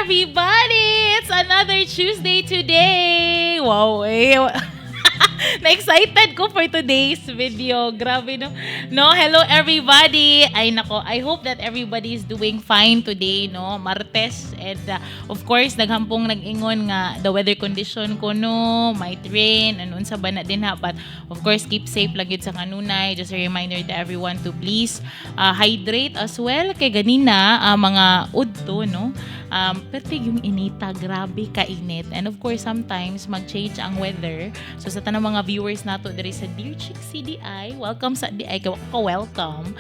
everybody! It's another Tuesday today! Wow, na-excited ko for today's video. Grabe, no? No, hello everybody! Ay, nako, I hope that everybody is doing fine today, no? Martes, and of course, naghampong nag-ingon nga the weather condition ko, no? Might rain, and unsa ba na din ha? But, of course, keep safe lang yun sa kanunay. Just a reminder to everyone to please hydrate as well. Kay ganina, mga udto, no? Pertig yung inita, grabe kainit. And of course, sometimes mag-change ang weather. So sa tanang mga viewers nato diri sa Dear Chick CDI, welcome sa DI, welcome.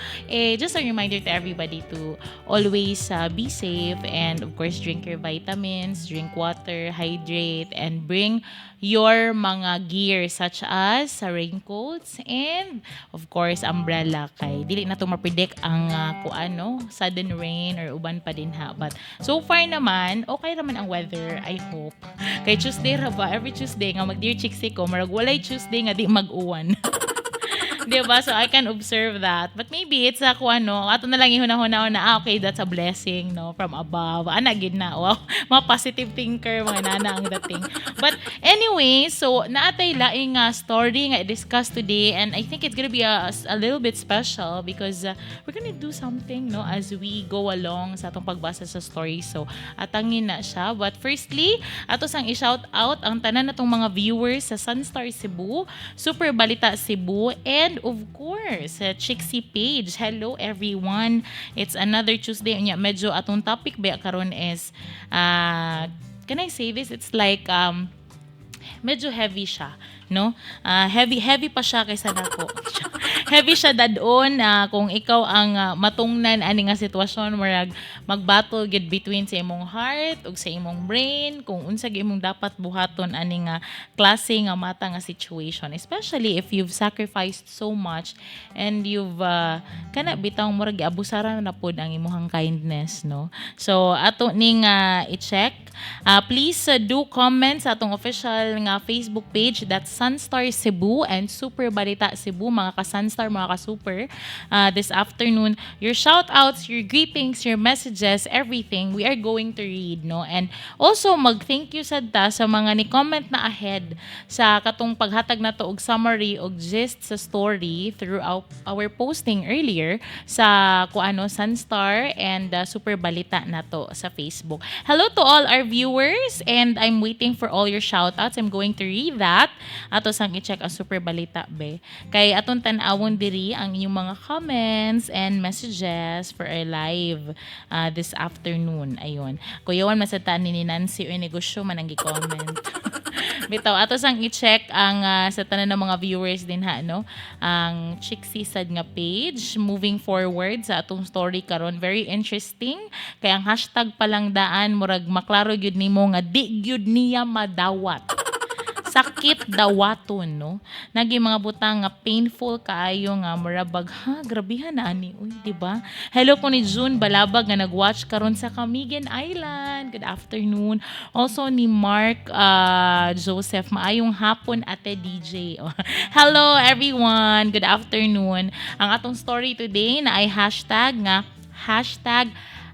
Just a reminder to everybody to always be safe and of course drink your vitamins, drink water, hydrate, and bring your mga gear such as raincoats and of course umbrella kay dili na to ma-predict ang sudden rain or uban pa din ha. But so far naman okay naman ang weather, I hope. Kay Tuesday ra ba, every Tuesday nga mag Dear Chicks ko marag walay Tuesday nga di mag-uwan. Diba? So I can observe that. But maybe it's ato na lang ihunahuna na, okay, that's a blessing, no, from above. Gid na. Wow, mga positive thinker, mga nana ang dating. But anyway, so naatay laing story nga i-discuss today, and I think it's gonna be a little bit special because we're gonna do something, no, as we go along sa atong pagbasa sa story. So atangin na siya. But firstly, ato sang i-shout out ang tanan natong mga viewers sa Sunstar Cebu, Super Balita Cebu, and of course, Chixie page. Hello everyone. It's another Tuesday. Medyo atong topic ba karon is can I say this? It's like medyo heavy siya, no? Heavy pa siya kaysa nako. Heavy siya dadon kung ikaw ang matungnan ani nga sitwasyon murag mag-battle gid between sa imong heart ug sa imong brain kung unsa gyud imong dapat buhaton ani nga klase nga mata nga situation, especially if you've sacrificed so much and you've kana bitang murag giabusaran na pud ang imong kindness, no? So ato ning i-check. Please do comment sa atong official nga Facebook page, that's Sunstar Cebu and Super Balita Cebu, mga ka-Sunstar, mga ka-Super. This afternoon, your shout-outs, your greetings, your messages, everything, we are going to read, no? And also, mag-thank you sa mga ni-comment na ahead sa katong paghatag na to og summary og gist sa story throughout our posting earlier sa Sunstar and Super Balita na to sa Facebook. Hello to all our viewers, and I'm waiting for all your shoutouts. I'm going to read that. Ato sang i-check ang Super Balita be. Kay atong tan-awon diri ang inyong mga comments and messages for our live this afternoon. Ayun. Kuyawan masataan ni Nancy o negosyo man ang gi-comment. Bitaw, ato sang i-check ang sa tanan ng mga viewers din ha, no? Ang Chixie sad nga page. Moving forward sa atong story karon, very interesting. Kaya ang hashtag palang daan murag maklaro gyud nimo nga di gyud niya madawat. Sakit dawaton, no? Nagi mga butang nga painful kaayo nga murabag grabihan na ani, uy, di ba? Hello po ni June Balabag nga nag-watch karon sa Camigan Island. Good afternoon. Also ni Mark Joseph, maayong hapon ate DJ. Hello everyone. Good afternoon. Ang atong story today na ay hashtag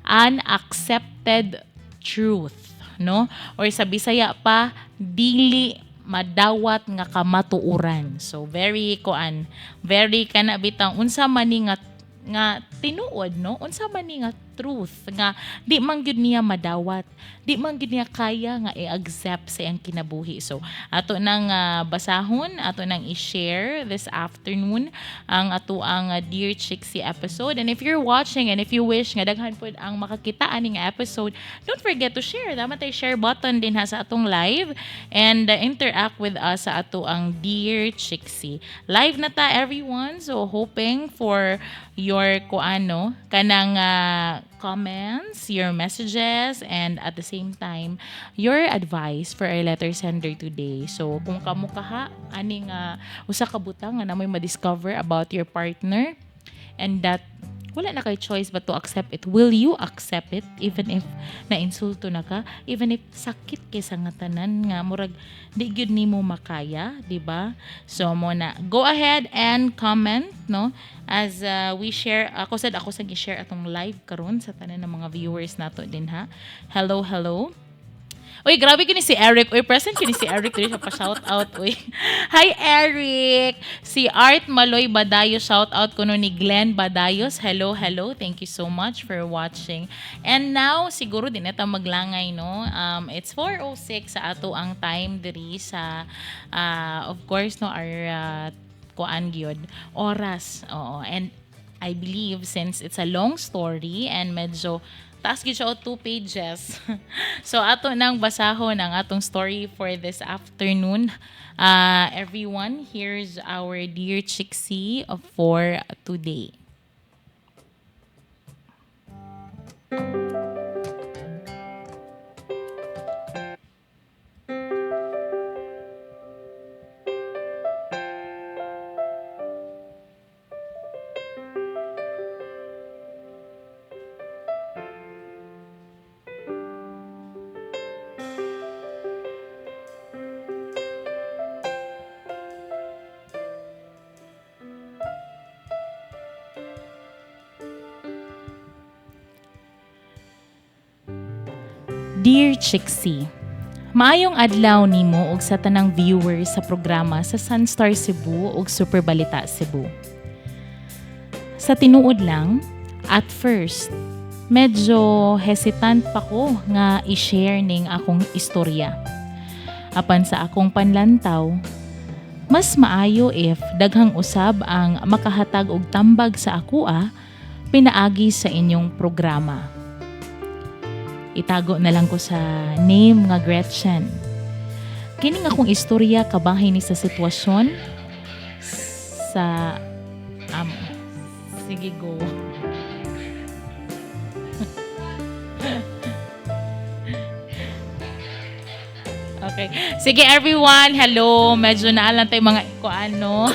unaccepted truth, no? Or sa Bisaya pa, dili madawat nga kamatuoran. So very kana bitang unsa man ni nga tinuod, no? Unsa man ni nga truth nga di man gyud niya madawat, di man gyud niya kaya nga i-accept sa iyang kinabuhi. So ato nang basahon, ato nang i-share this afternoon ang ato ang Dear Chixie episode. And if you're watching and if you wish nga daghan pod ang makakita ani nga episode, don't forget to share. Dapat ay share button din ha sa atong live and interact with us sa ato ang Dear Chixie. Live na ta everyone. So hoping for your kanang comments, your messages, and at the same time, your advice for our letter sender today. So, kung kamo kaha, aning usa ka butang nga namoy ma-discover about your partner and that wala na kay choice but to accept it. Will you accept it even if na-insulto na ka? Even if sakit kay sa nga tanan nga murag di gyud nimo makaya, di ba? So mo na go ahead and comment, no? As we share, ako sa gi-share atong live karon sa tanan ng mga viewers nato din ha. Hello, hello. Uy, grabe kini si Eric. Uy, present kini si Eric. Dili siya pa shout out. Uy. Hi, Eric. Si Art Maloy Badayo, shout out kuno ni Glenn Badayos. Hello, hello. Thank you so much for watching. And now, siguro din ito maglangay, no? It's 4:06 sa ato ang time diri sa, of course, no, our kuan gyud oras. Oo. And I believe since it's a long story and medyo taas gyud siya o 2 pages. So ato nang basahon ang atong story for this afternoon. Everyone, here's our dear Chixie for today. Dear Chixie, maayong adlaw nimo ug sa tanang viewers sa programa sa Sunstar Cebu ug Super Balita Cebu. Sa tinuod lang, at first, medyo hesitant pa ko nga i-share ning akong istorya. Apan sa akong panlantaw, mas maayo if daghang usab ang makahatag og tambag sa akoa pinaagi sa inyong programa. Itago na lang ko sa name nga Gretchen. Kining akong istorya kabahin ni sa sitwasyon sa sige go. Okay. Sige everyone, hello. Medyo naalan tayo mga ano.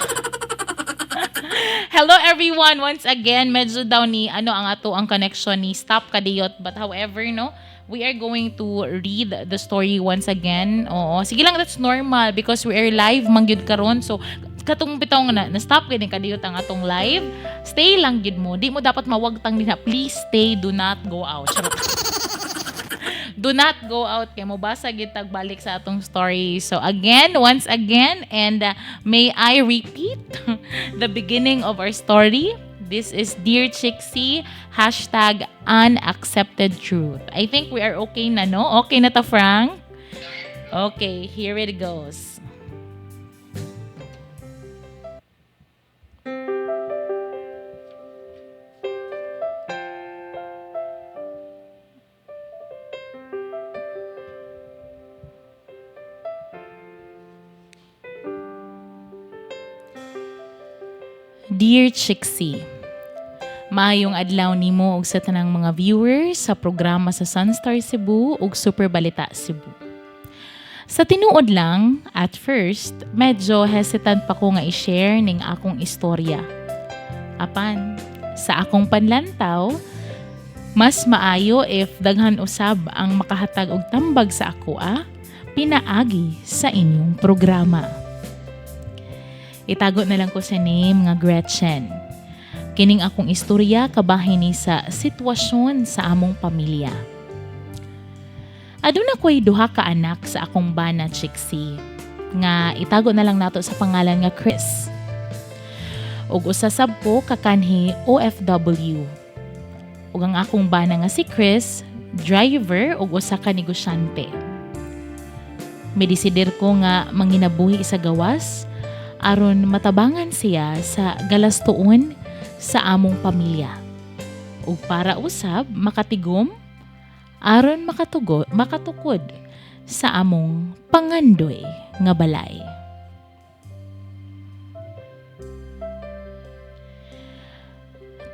Hello everyone, once again, medyo daw ni ang ato ang connection ni stop kadiyot, but however no, we are going to read the story once again. Oo, sige lang, that's normal because we are live mangyud karon. So katong bitong na stop gid kadiyot ang atong live. Stay lang gid mo. Di mo dapat mawagtang din ha. Please stay, do not go out. Charot. Do not go out kay mo basa gid tag balik sa atong story. So again, once again, and may I repeat the beginning of our story. This is Dear Chixie, #unaccepted truth. I think we are okay na, no? Okay na ta, Frank? Okay, here it goes. Dear Chixie, maayong adlaw nimo ug sa tanang mga viewers sa programa sa Sunstar Cebu ug Super Balita Cebu. Sa tinuod lang, at first, medyo hesitant pa ko nga i-share ning akong istorya. Apan, sa akong panlantaw, mas maayo if daghan usab ang makahatag og tambag sa akoa, pinaagi sa inyong programa. Itago na lang ko sa name nga Gretchen. Kining akong istorya kabahin ni sa sitwasyon sa among pamilya. Aduna ko'y duha ka anak sa akong bana Chixie, nga itago na lang nato sa pangalan nga Chris. Ug usasab ko kakanhi OFW. Ug ang akong bana nga si Chris, driver ug usa ka negosyante. Medisider ko nga manginabuhi sa gawas aron matabangan siya sa galastuon sa among pamilya. Ug para usab makatigom aron makatukod sa among pangandoy nga balay.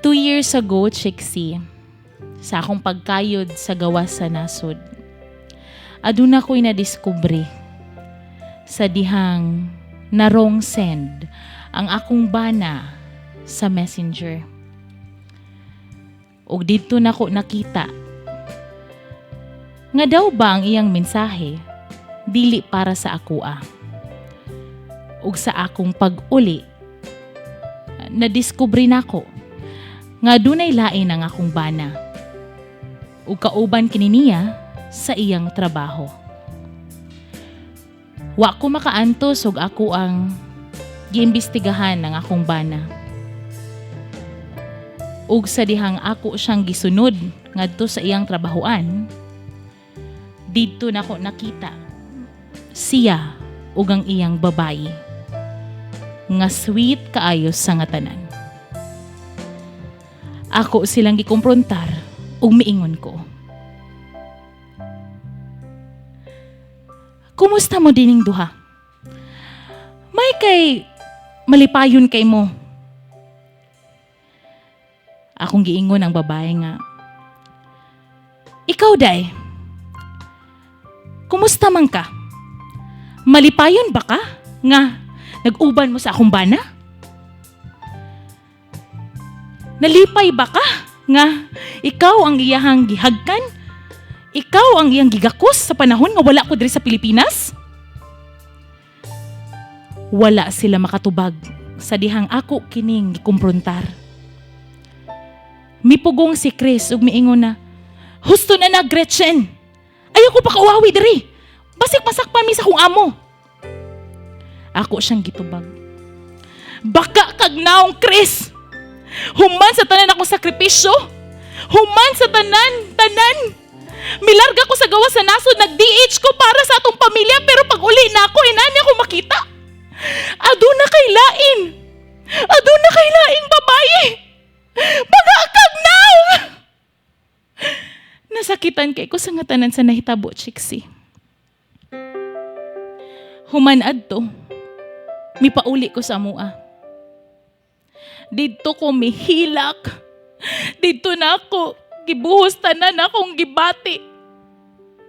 Two years ago, Chixie, sa akong pagkayod sa gawas sa nasod, aduna ko'y nadiskubre sa dihang na wrong send ang akong bana sa messenger. ug didto nako nakita nga daw ba ang iyang mensahe dili para sa akoa. Ug sa akong pag-uli, nadiskubre nako nga dunay lain ang akong bana ug kauban kini niya sa iyang trabaho. Wa ko makaantos ug ako ang giimbestigahan ng akong bana. Ug sa dihang ako siyang gisunod ngadto sa iyang trabahoan, didto nako nakita siya ug ang iyang babayi nga sweet kaayo sa nga tanan. Ako silang gikumprontar ug miingon ko, "Kumusta mo dining duha? May kay malipayon kay mo." Akong giingon ang babae nga, "Ikaw day, kumusta man ka? Malipayon ba ka nga nag-uban mo sa akong bana? Nalipay ba ka nga ikaw ang iyahang gihagkan? Ikaw ang iyang gigakos sa panahon nga wala ko diri sa Pilipinas?" Wala sila makatubag sa dihang ako kining gikumprontar. Mipugong si Chris ug miingon na, "Husto na Gretchen. Ayaw ko pa kauawi diri. Basig masakpan mi sa kong amo." Ako siyang gitubag, "Baka kag naong Chris. Human sa tanan akong sakripisyo. Human sa tanan. Milarga ko sa gawas sa nasod, nag-DH ko para sa atong pamilya, pero pag uli na ako, inani ako makita. Aduna kay laing babaye. Baka kag naong." Nasakitan kay ko sa nga tanan sa nahitabo, Chiksi. Human adto, mipauli ko sa amua. Didto ko mihilak. Didto na ako gibuhos tanan akong gibati.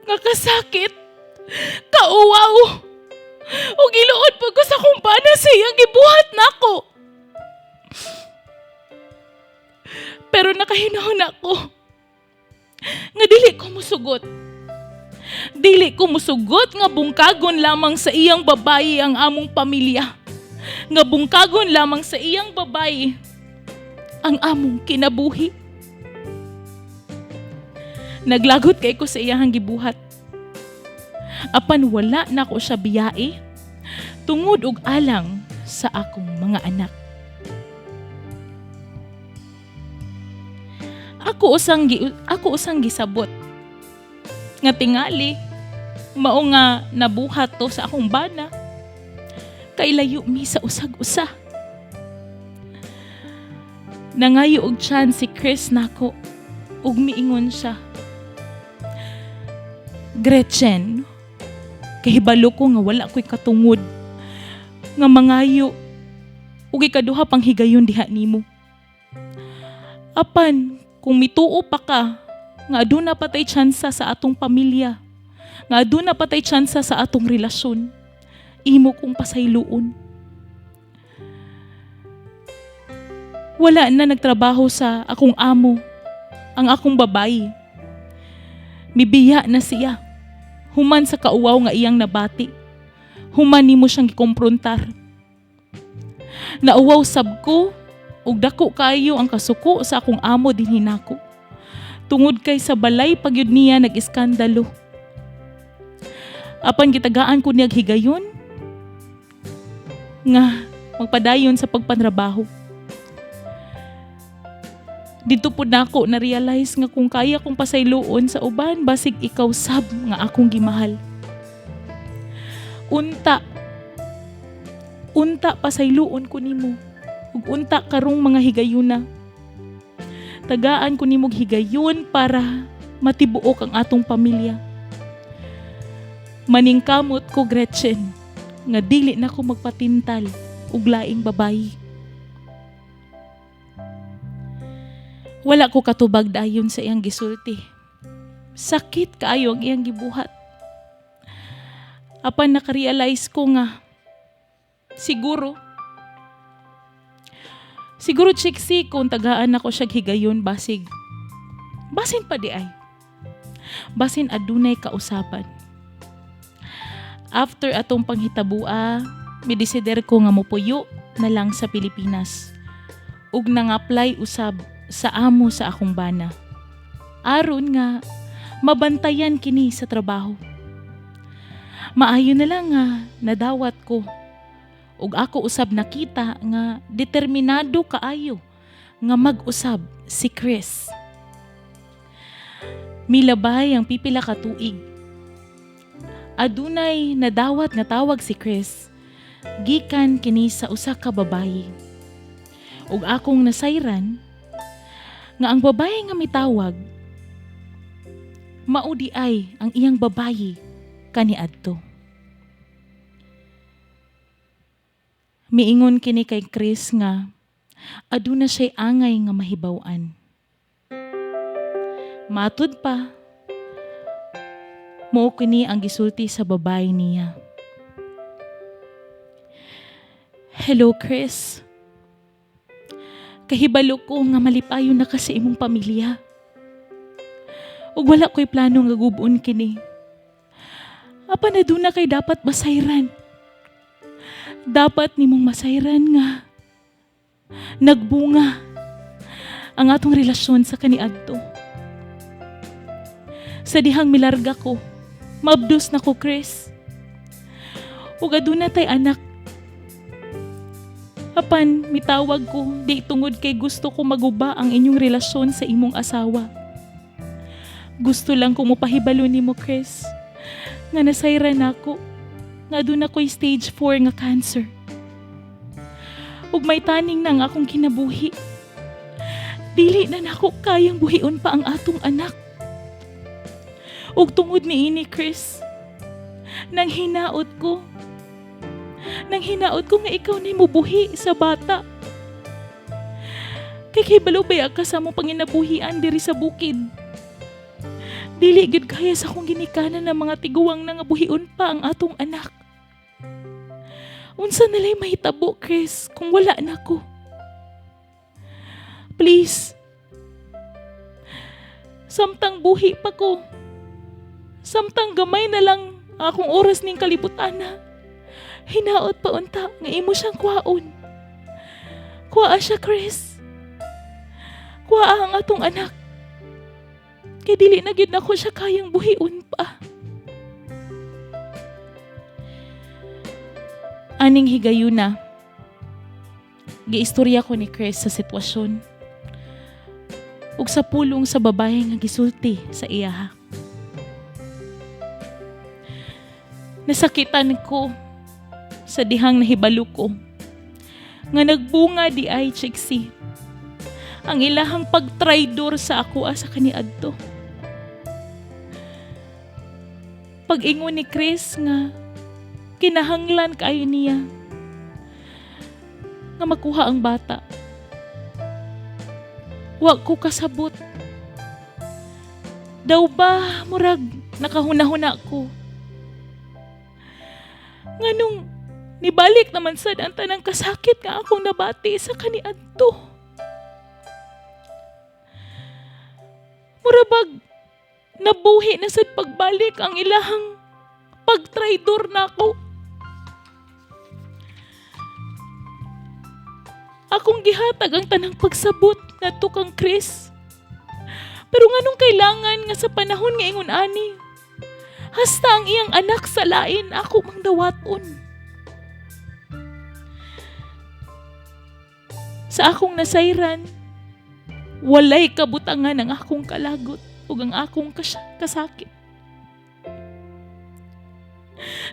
Nga kasakit, kauwaw. O giluod po ko sa kumpana siya gibuhat nako. Pero nakahinahon ako nga dili ko musugot. Dili ko musugot nga bungkagon lamang sa iyang babayi ang among pamilya. Nga bungkagon lamang sa iyang babayi ang among kinabuhi. Naglagot kay ko sa iyang gibuhat. Apan wala na ko siya biyae tungod og alang sa akong mga anak. Ako usang gisabot nga tingali mao nga nabuhat to sa akong bana kay layo mi sa usag-usa. Nangayo og chance si Chris nako ug miingon siya, "Gretchen, kahibalo ko nga wala ko'y katungod nga mangayo ug ikaduha pang higayon diha nimo. Apan kung mituo pa ka nga aduna patay tsansa sa atong pamilya, nga aduna patay tsansa sa atong relasyon, imo kong pasayloon." Wala na nagtrabaho sa akong amo ang akong babayi. Mibiya na siya. Human sa kauwaw nga iyang nabati. Human nimo siyang gikomprontar. Nauwaw sab ko ug dako kayo ang kasuko sa akong amo dinhi nako. Tungod kay sa balay pagyud niya nag-iskandalo. Apan gitagaan ko niyag higayon nga magpadayon sa pagpanrabaho. Dito po nako na-realize nga kung kaya kong pasayloon sa uban, basig ikaw sab nga akong gimahal. Unta pasayloon ko nimo. Ug unta karong mga higayuna. Tagaan ko nimog higayon para matibuok ang atong pamilya. Maningkamot ko, Gretchen, nga dili na ko magpatintal ug laing babayi. Wala ko katubag dayon sa iyang gisulti. Sakit kaayo ang iyang gibuhat. Apan nakarealize ko nga siguro Chiksi kung tagaan ako siya higayon basig Basin pa di ay. Basin adunay kausapan. After atong panghitabua, midesider ko nga mopuyo na lang sa Pilipinas. Ug nang-apply usab sa amo sa akong bana. Aron nga mabantayan kini sa trabaho. Maayo na lang nga nadawat ko. Ug ako usab nakita nga determinado kaayo nga mag-usab si Chris. Milabay ang pipila ka tuig. Adunay nadawat nga tawag si Chris. Gikan kini sa usa ka babayi. Ug akong nasayran nga ang babaye nga mitawag maudi ay ang iyang babayi kaniadto. Miingon kini kay Chris nga aduna siya'y angay nga mahibaw-an. Matud pa, mao kini ang gisulti sa babae niya. Hello, Chris. Kahibalo ko nga malipayon na ka sa imong pamilya. Ug wala ko'y plano nga gubon kini. Apa na doon na kay dapat masayran. Dapat nimong masayran nga nagbunga ang atong relasyon sa kaniadto. Sa dihang milarga ko, mabdos na ko, Chris. Ug aduna tay anak. Apan mitawag ko di tungod kay gusto ko maguba ang inyong relasyon sa imong asawa. Gusto lang ko mopahibalo nimo, Chris, nga nasayran nako nga aduna ko'y stage 4 nga cancer. Ug may taning nang akong kinabuhi. Dili na nako kayang buhion pa ang atong anak. Ug tungod niini, Chris, nang hinaot ko nga ikaw na mubuhi sa bata. Kay balubay ka sa mong panginabuhian diri sa bukid. Dili gid kaya sa akong ginikanan ng mga tiguwang na nga buhion pa ang atong anak. Unsa nalay mahitabo, Chris, kung wala na ko? Please. Samtang buhi pa ko. Samtang gamay na lang akong oras ning kalibutana. Hinaot pa unta nga imo siyang kuhaon. Kuha siya, Chris. Kuha ang atong anak. Kay dili na gyud nako siya kayang buhion pa. Aning higayuna, giistorya ko ni Chris sa sitwasyon ug sa pulong sa babae nga gisulti sa iya. Nasakitan ko sa dihang nahibalo ko nga nagbunga di ay Chiksi ang ilahang pagtraidor sa ako sa kaniadto. Pag-ingon ni Chris nga kinahanglan kayo niya nga makuha ang bata. Wa ko kasabot. Daw ba murag nakahuna-huna ko. Nganong nibalik naman sad ang tanang kasakit nga akong nabati sa kaniadto. Murabag nabuhi na sad pagbalik ang ilahang pagtraidor nako. Akong gihatag ang tanang pagsabot ngadto kang Chris. Pero nganong kailangan nga sa panahon nga ingon ani, hasta ang iyang anak sa lain ako mang dawaton. Sa akong nasayran, walay kabutangan ang akong kalagot ug ang akong kasakit.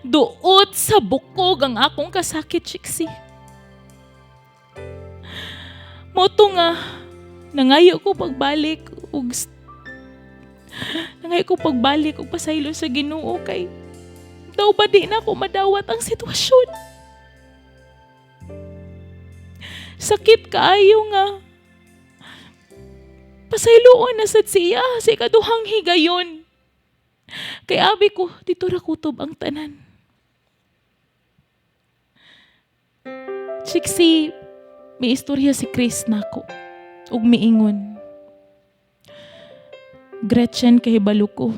Duot sa bukog ang akong kasakit, Chiksi. Moto nga, nangayo ko pagbalik ug pasaylo sa Ginoo kay daw ba di na ako madawat ang sitwasyon. Sakit kaayo nga. Pasayloon na sad siya sa ikaduhang higayon. Kay abi ko, dito ra kutob ang tanan. Chiksi, may istorya si Chris nako ug miingon. Gretchen, kahibalo ko.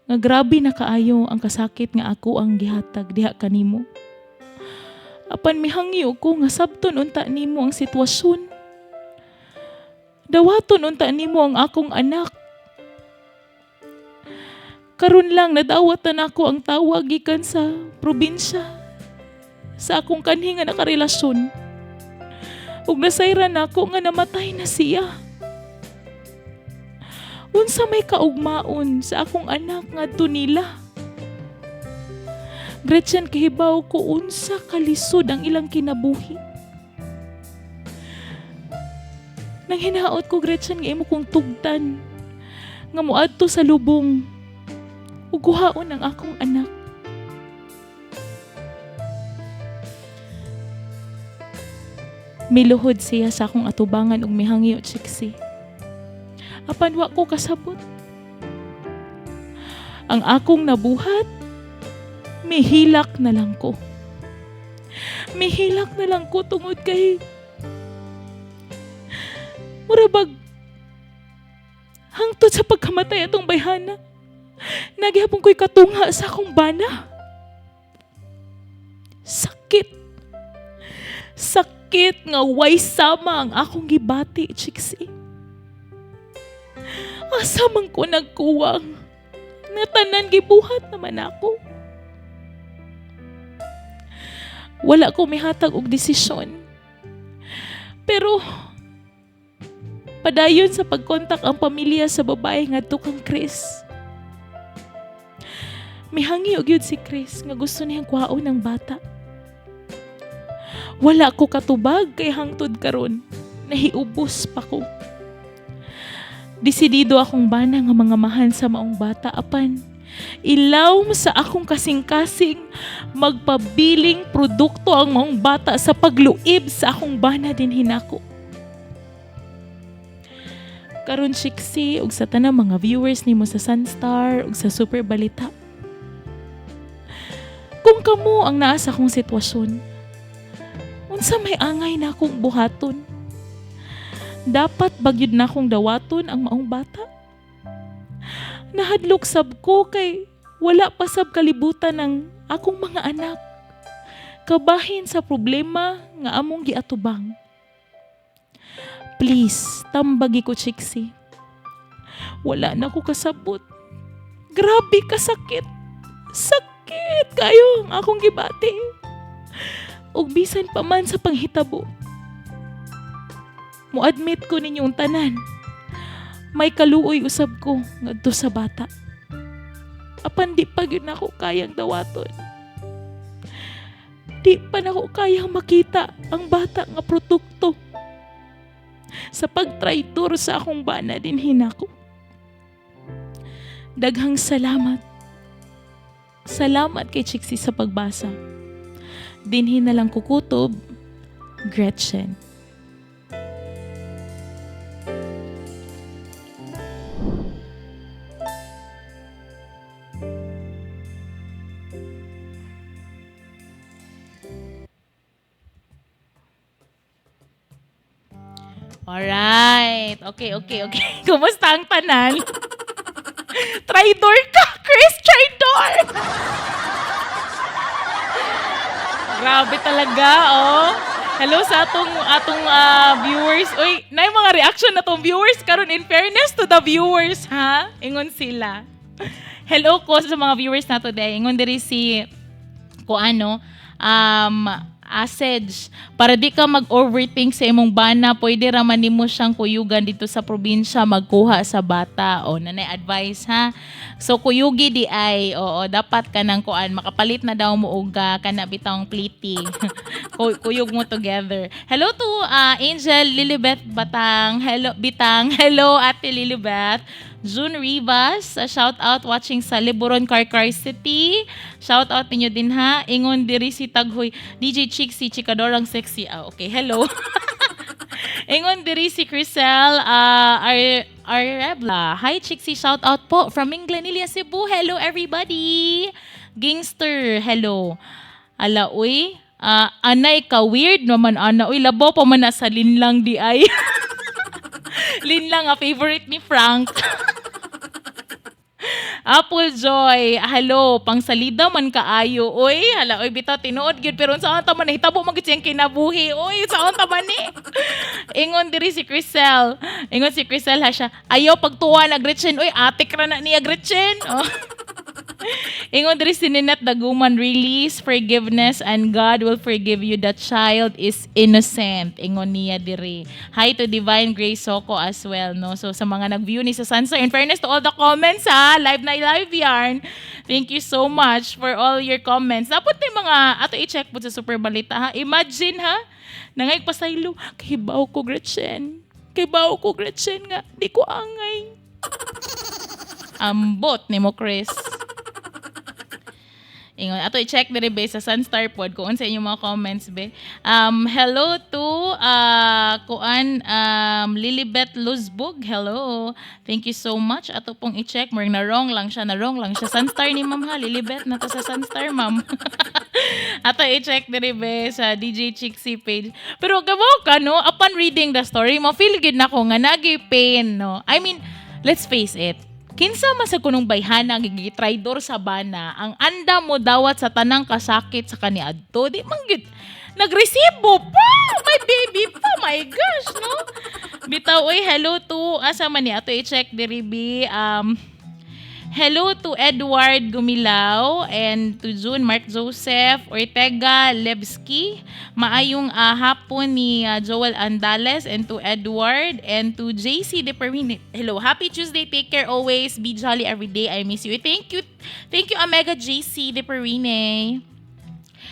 Nga grabe na kaayo ang kasakit nga ako ang gihatag diha kanimo. Apan mihangyo ko nga sabton unta nimo ang sitwasyon. Dawaton unta nimo ang akong anak. Karon lang nadawatan ako ang tawag gikan sa probinsya sa akong kanhi nga nakarelasyon. Ug nasayran ako nga namatay na siya. Unsa may kaugmaon sa akong anak ngadto nila? Gretchen, kahibaw ko unsa kalisod ang ilang kinabuhi. Nang hinaot ko, Gretchen, nga imo kong tugtan nga moadto sa lubong ug kuhaon ang akong anak. Miluhod siya sa akong atubangan ug mihangyo, Chiksi. Apan wa ko kasabot. Ang akong nabuhat, mihilak na lang ko. Mihilak na lang ko tungod kay murabag hangtod sa pagkamatay atong bayhana. Nagihapon ko'y katunga sa akong bana. Sakit. Sakit nga way sama ang akong gibati, Chiksi. Asamang ko nagkuwang. Natanan gibuhat naman ako. Wala ko mihatag og desisyon. Pero padayon sa pagkontak ang pamilya sa babae ngadto kang Chris. Mihangi og yun si Chris nga gusto niyang kuhaon ng bata. Wala ko katubag kay hangtod karon. Nahiubos pa ko. Desidido akong bana nga mga mahan sa maong bata apan ilaw sa akong kasing-kasing magpabiling produkto ang maong bata sa pagluib sa akong bana din hinako. Karon, Chiksi, ug sa tanang mga viewers nimo sa Sunstar ug sa Super Balita. Kung kamo ang naa sa akong sitwasyon, unsa may angay na akong buhaton? Dapat bagyod na akong dawaton ang maong bata? Nahadlok sab ko kay wala pa sab kalibutan ng akong mga anak. Kabahin sa problema nga among giatubang. Please, tambagi ko, Chiksi. Wala na ko kasabot. Grabe kasakit. Sakit kayo ang akong gibati. Ug bisan pa man sa panghitabo. Mo-admit ko ninyong tanan. May kaluoy usab ko ngadto sa bata. Apan di pa gyud nako kayang dawaton. Di pa nako kayang makita ang bata nga produkto sa pagtraitor sa akong bana din hinako. Daghang salamat. Salamat kay Chiksi sa pagbasa. Dinhi na lang kukutob, Gretchen. Alright. Okay. Kumusta ang tanan? Traidor ka, Chris! Traidor! Grabe talaga, oh. Hello sa atong viewers. Uy, na yung mga reaction na tong viewers karon, in fairness to the viewers, ha? Ingon sila. Hello ko sa mga viewers na today. Ingon diri si Asej, para di ka mag-overthink sa imong bana, pwede raman nimo siyang kuyugan dito sa probinsya, magkuha sa bata. O, nanay advice, ha? So, kuyugi di ay, dapat ka nang makapalit na daw mo uga, kana bitang pliti. Kuyug mo together. Hello to Angel Lilibeth Batang. Hello, Bitang. Hello, Ate Lilibeth. June Rivas, shout out watching sa Liboron, Carcar City. Shout out ninyo din, ha. Ingon diri si Taghoy, DJ Chiksi, Chikadorang Sexy. Okay, hello. Ingon diri si Crisel Arebla. Hi Chiksi, shout out po from Inglenelia, Cebu. Hello everybody. Gangster, hello. Ala, uy. Anay ka weird naman, ana. Uy, labo pa man na sa linlang di ay. Linlang, favorite ni Frank. Apple Joy, hello, pang salida man kaayo. Oy, hala, oy bitaw tinuod gyud pero unsa ta man hitabo man gid siyang kinabuhi. Oy, saon ta man ni? Ingon diri si Crisel. Ingon si Crisel ha siya. Ayaw pagtuwa na Gretchen. Oy, atik ra na niya Gretchen. Oh. Ingon diri si Ninette Daguman, release forgiveness and God will forgive you. The child is innocent. Ingon niya diri. Hi to Divine Grace Soko as well, no? So sa mga nag-view ni sa Sunstar, in fairness to all the comments ha, live na live yarn. Thank you so much for all your comments. Dapat yung mga ato i-check po sa Super Balita ha. Imagine ha, nangay pasaylo, kahibaw ko Gretchen. Kahibaw ko Gretchen nga, di ko angay. Ambot ni mo Chris. Ingon, ato i-check diri be sa Sunstar Pod kung sa inyong mga comments be. Hello to Lilibet Luzbog. Hello. Thank you so much. Ato pong i-check. More na wrong lang siya. Sunstar ni ma'am ha. Lilibet na to sa Sunstar ma'am. Ato i-check diri be sa DJ Chixie page. Pero gawa ka no, upon reading the story, ma-feel gid nako nga nagi pain no. I mean, let's face it. Kinsa man sa kunong bayhana gigitraidor sa bana, ang anda mo dawat sa tanang kasakit sa kaniadto, di man gyud nagresibo pa, my baby pa, my gosh, no? Bitaw oy, hello to asa man ni ato i-check diri bi hello to Edward Gumilaw and to June Mark Joseph Ortega Lebski. Maayong hapon ni Joel Andales and to Edward and to JC De Perwin. Hello, happy Tuesday. Take care always. Be jolly every day. I miss you. Thank you. Thank you, Omega JC De Perwin.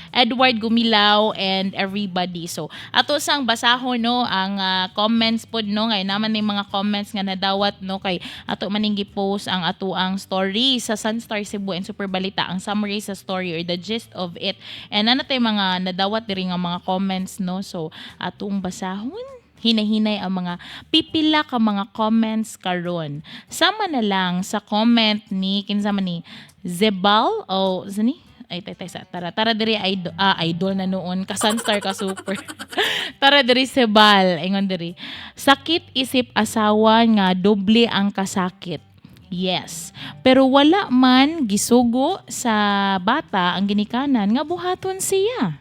Edward Gumilaw and everybody. So, ato sang basahon no ang comments pod no ngay naman ni mga comments nga nadawat no kay ato maning gi-post ang ato ang story sa Sunstar Cebu and Super Balita, ang summary sa story or the gist of it. And ano tay mga nadawat diri nga mga comments no. So, atong basahon hinay-hinay ang mga pipila ka mga comments karon. Sama na lang sa comment ni kinsa man ni Zebal o zani ay sa tara diri idol na noon ka Sunstar ka super. Tara diri Sebal ingon diri. Sakit isip asawa nga doble ang kasakit. Yes. Pero wala man gisugo sa bata ang ginikanan nga buhaton siya.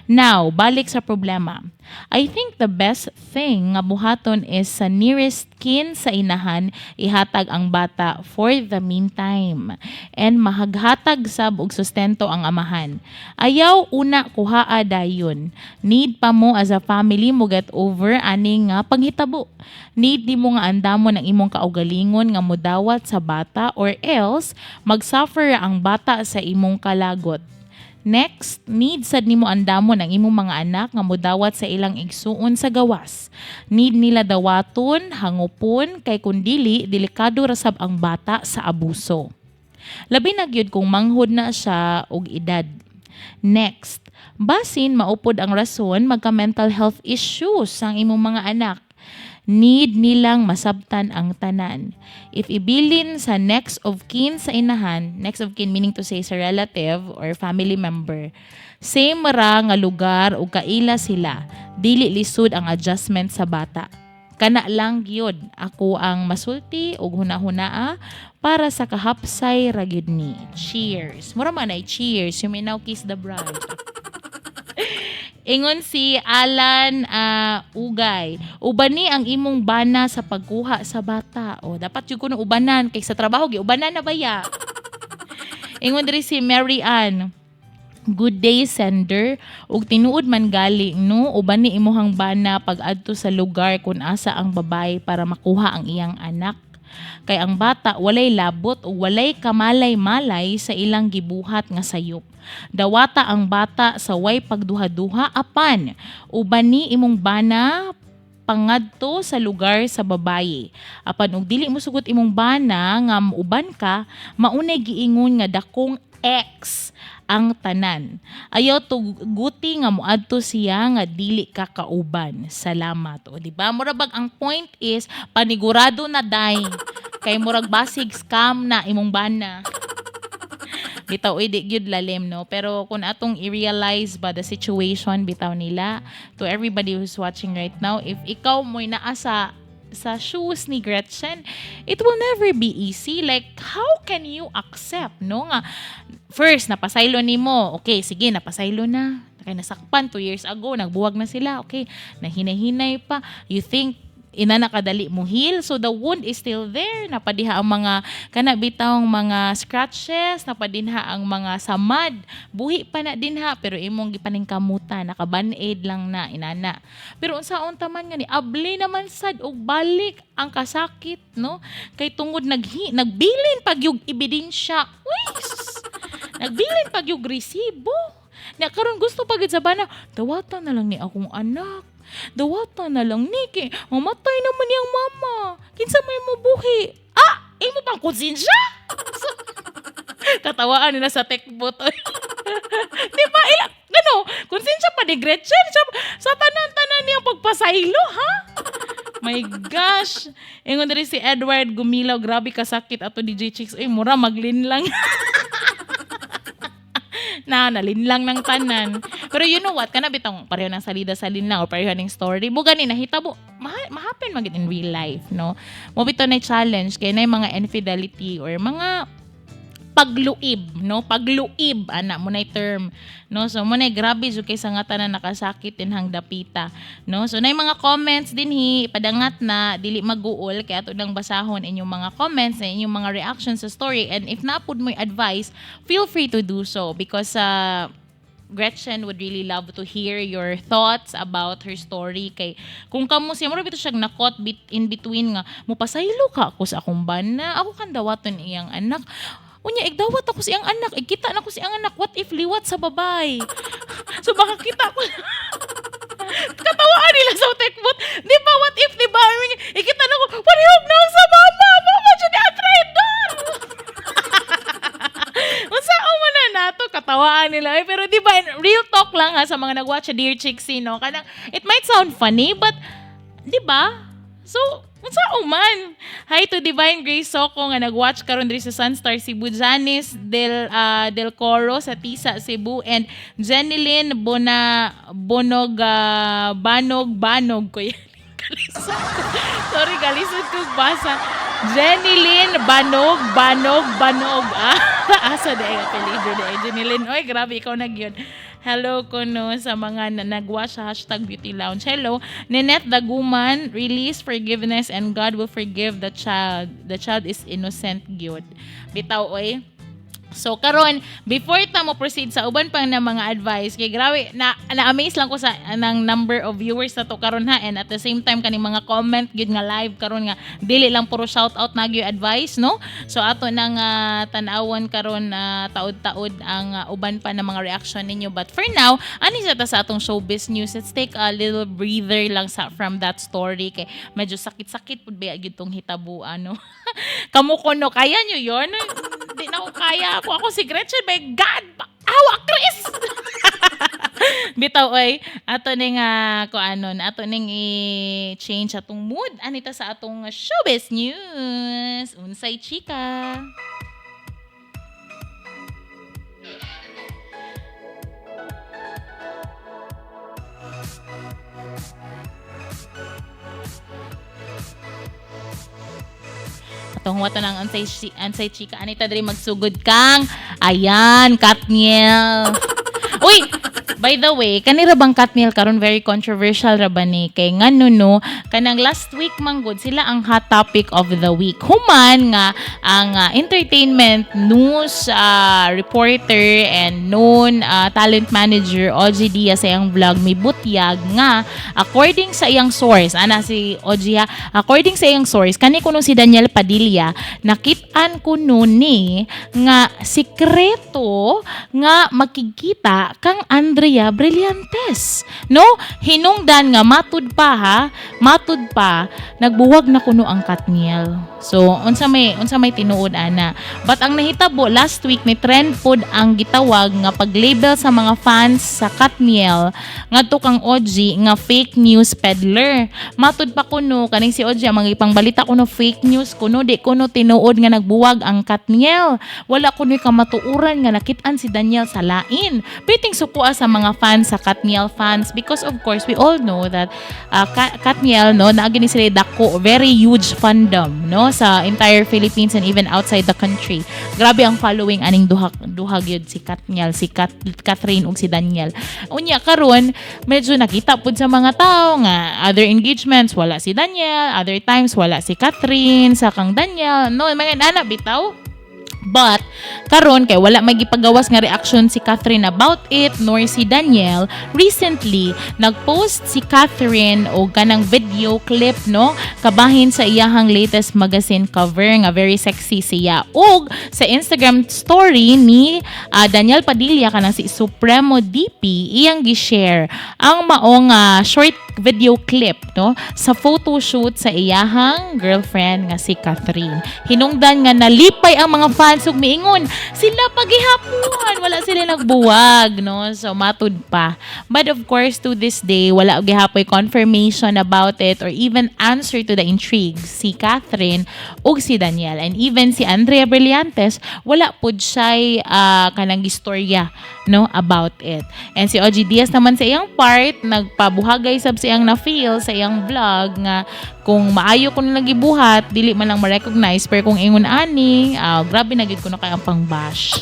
Now, balik sa problema. I think the best thing nga buhaton is sa nearest kin sa inahan ihatag ang bata for the meantime. And mahaghatag sab og sustento ang amahan. Ayaw una kuhaa dayon. Need pa mo as a family mo get over aning nga panghitabo. Need nimo nga andamon ang imong kaugalingon nga modawat sa bata or else magsuffer ang bata sa imong kalagot. Next, need sad nimo andamon ang imong mga anak nga modawat sa ilang igsuon sa gawas. Need nila dawaton, hangupon, kay kun dili, delikado ra sab ang bata sa abuso. Labi na gyud kung manghod na siya og edad. Next, basin maupod ang rason magka-mental health issues ang imong mga anak. Need nilang masabtan ang tanan. If ibilin sa next of kin sa inahan, next of kin meaning to say sa relative or family member, same ra nga lugar o kaila sila, dili lisod ang adjustment sa bata. Kana lang gyud ako ang masulti og hunahunaa para sa kahapsay ra gyud ni. Cheers. Mura man ay cheers. You may now kiss the bride. Ingon si Alan Ugay, ubani ang imong bana sa pagkuha sa bata. O dapat jud kuno ubanan kay sa trabaho gi ubanan na baya. Ingon diri si Mary Ann, good day sender, ug tinuod man gali no ubani imuhang bana pag adto sa lugar kun asa ang babay para makuha ang iyang anak. Kay ang bata walay labot o walay kamalay-malay sa ilang gibuhat nga sayop. Dawata ang bata sa way pagduha-duha apan ubani imong bana pangadto sa lugar sa babaye. Apan og dili mo sugot imong bana nga uban ka, maunay giingon nga dakong X ang tanan. Ayaw tuguti nga moadto siya nga dili ka kauban. Salamat. O di ba? Murabag ang point is panigurado na day kay murag basig scam na imong bana. Bitaw di gyud lalim no, pero kung atong i-realize ba the situation bitaw nila to everybody who's watching right now, if ikaw mo'y naa sa sa shoes ni Gretchen, it will never be easy. Like, how can you accept, no? Nga, first, napasaylo ni mo. Okay, sige, napasaylo na. Kaya nasakpan 2 years ago, nagbuwag na sila. Okay, nahinay-hinay pa. You think, ina nakadali mo heal, so the wound is still there. Napadiha ang mga kanabitang mga scratches, napadinha ang mga samad, buhi pa na dinha, pero imong gipaningkamutan, naka-band-aid lang na inana. Pero unsaon taman nga ni abli naman sad og balik ang kasakit, no? Kay tungod nagbilin pag yung ebidensya. Wis! Nagbilin pag yung resibo. Na karon gusto pagid sa bana, dawatan na lang ni akong anak. Dawata na lang ni kay mamatay naman yung mama. Kinsa may mabuhi. Imo pang konsensya? Katawaan nila sa tekbot. Di ba? Konsensya pa ni Gretchen. Sa tanan-tanan niyang pagpasaylo, ha? My gosh. Ingon rin si Edward Gumilaw. Grabe kasakit ato DJ Chicks. Mura maglin lang. Nalinlang ng tanan. Pero you know what? Kana bitang pareho ng salida-salin lang o pareho ng story. Buga ni nahitabo. Mahappen magit in real life, no? Mo bito na challenge kay na mga infidelity or mga pagluib, no? Pagluib ana mo na term, no? So mo na grabe jud kay sa nga tanan nakasakit dinhang dapita, no? So na mga comments dinhi padangat na dili maguol kay ato nang basahon inyong mga comments and inyong mga reactions sa story, and if napud mo advice, feel free to do so because Gretchen would really love to hear your thoughts about her story. Kay kung kamo siya mo bito siya nakot in between nga mupasaylo ka ako sa akong bana, ako kan dawaton iyang anak. Unya, igdawat ako siyang anak. Ikita na ko siyang anak. What if liwat sa babay? So, baka kita ko. Katawaan nila sa tekbot. Di ba, what if, di ba? I mean, ikita na ko, parihog na sa mama. Mama, dyan ni Atredor. Unsao mo na nato, katawaan nila. Pero di ba, real talk lang ha sa mga nag-watch Dear Chixie, no? Kanang, it might sound funny, but, di ba? So, unsao man. Hi to Divine Grace Soko nga nag-watch karon diri sa Sunstar Cebu, Janice Del Coro sa Tisa Cebu, and Jenilyn Banog ko yan. Sorry, galisod ko basa. Jenilyn Banog. Asa de apelido de Jenilyn. Oy, grabe ikaw na gyud. Hello ko no sa mga nag-watch sa #Beauty Lounge. Hello. Ninette Daguman, release forgiveness and God will forgive the child. The child is innocent gyud. Bitaw oy. So karon before ta mo proceed sa uban pang na mga advice, kay grabe na-amaze lang ko sa nang number of viewers na to karon ha, and at the same time kaning mga comment gyud nga live karon nga dili lang puro shout out na gyud advice, no? So ato nang tan-awon karon taod-taod ang uban pa na mga reaction ninyo, but for now ani sa atong showbiz news, let's take a little breather lang from that story kay medyo sakit-sakit pud ba gyud tong hitabo ano. Kamo kono kaya nyo yon? Di na ko kaya. Ako si Gretchen, my God! Awa, Chris! Bitaw, oy. Ato ning, ato ning i-change atong mood. Anita sa atong showbiz news. Unsay chika. Atong wato ng ansay chika. Anita diri magsugod kang. Ayan, Katniel. Uy! By the way, kanira bang Katniel karon very controversial ra ba ni kay ngano no kanang last week manggod sila ang hot topic of the week. Human nga ang entertainment news reporter and known talent manager OG Diaz sa iyang vlog may butyag nga according sa iyang source si OG ha, according sa iyang source kani kuno si Daniel Padilla nakit-an kuno ni nga sikreto nga makikita kang Andrea Brillantes, no? Hinungdan nga matud pa, nagbuwag na kuno ang Katniel. So, unsa may tinuod ana. But ang nahitabo last week ni trend pod ang gitawag nga pag-label sa mga fans sa Katniel ngadto kang OG nga fake news peddler. Matud pa kuno kaning si OG ang mga ipangbalita kuno fake news kuno di kuno tinuod nga nagbuwag ang Katniel. Wala kuno kamatuuran nga nakit-an si Daniel sa lain. Piting sukua sa mga fans sa Katniel fans because of course we all know that Katniel no naagi ni sila dako very huge fandom no sa entire Philippines and even outside the country. Grabe ang following aning duha gyud si Katniel, si Catherine ug si Daniel. Unya karon medyo nakita pud sa mga tao nga other engagements wala si Daniel, other times wala si Catherine sa kang Daniel. No, mga nana bitaw. But, karon kay wala may gipagawas nga reaction si Catherine about it nor si Daniel. Recently, nagpost si Catherine o kanang video clip no kabahin sa iyahang latest magazine cover nga very sexy siya. Ug sa Instagram story ni Daniel Padilla kanang si Supremo DP iyang gi-share ang maong short video clip no sa photo shoot sa iyahang girlfriend nga si Catherine. Hinungdan nga nalipay ang mga fans ug miingon sila pagihapon wala sila nagbuwag no so matud pa. But of course to this day wala og gihapoy confirmation about it or even answer to the intrigue si Catherine ug si Daniel and even si Andrea Brillantes wala pud siya kanang istorya no about it. And si OG Diaz naman sa iyang part nagpabuhagay sab siyang na-feel sa iyang vlog nga kung maayo ko na nagibuhat dili man lang ma-recognize pero kung ingon ani grabe na gid ko na kay ang pang-bash.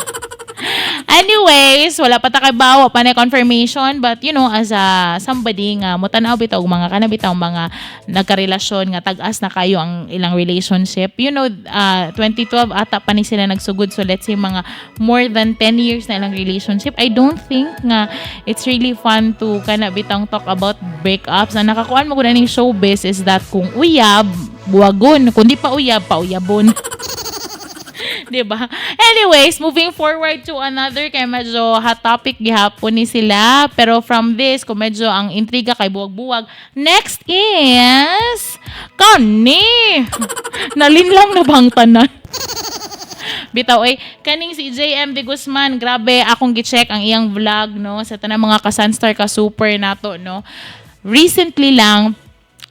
Anyways, wala pa ta kay bawa pa na confirmation but you know as somebody nga motanaw bitaw og mga kanabitaw mga nagkarelasyon nga tag-as na kayo ang ilang relationship. You know 2012 ata pa ni sila nagsugod so let's say mga more than 10 years na ilang relationship. I don't think nga it's really fun to kanabitang talk about breakups. Ang nakakuan mo gud ning showbiz is that kung uyab buwagon, kundi pa uyab pauyabon. Diba? Anyways, moving forward to another kay medyo hot topic gihapon ni sila. Pero from this, kung medyo ang intriga kay buwag-buwag, next is kani. Nalinlang na bang tanan? Bitaw ay kaning si JM De Guzman, grabe akong gi-check ang iyang vlog no sa tanang mga ka-Sunstar ka super nato no. Recently lang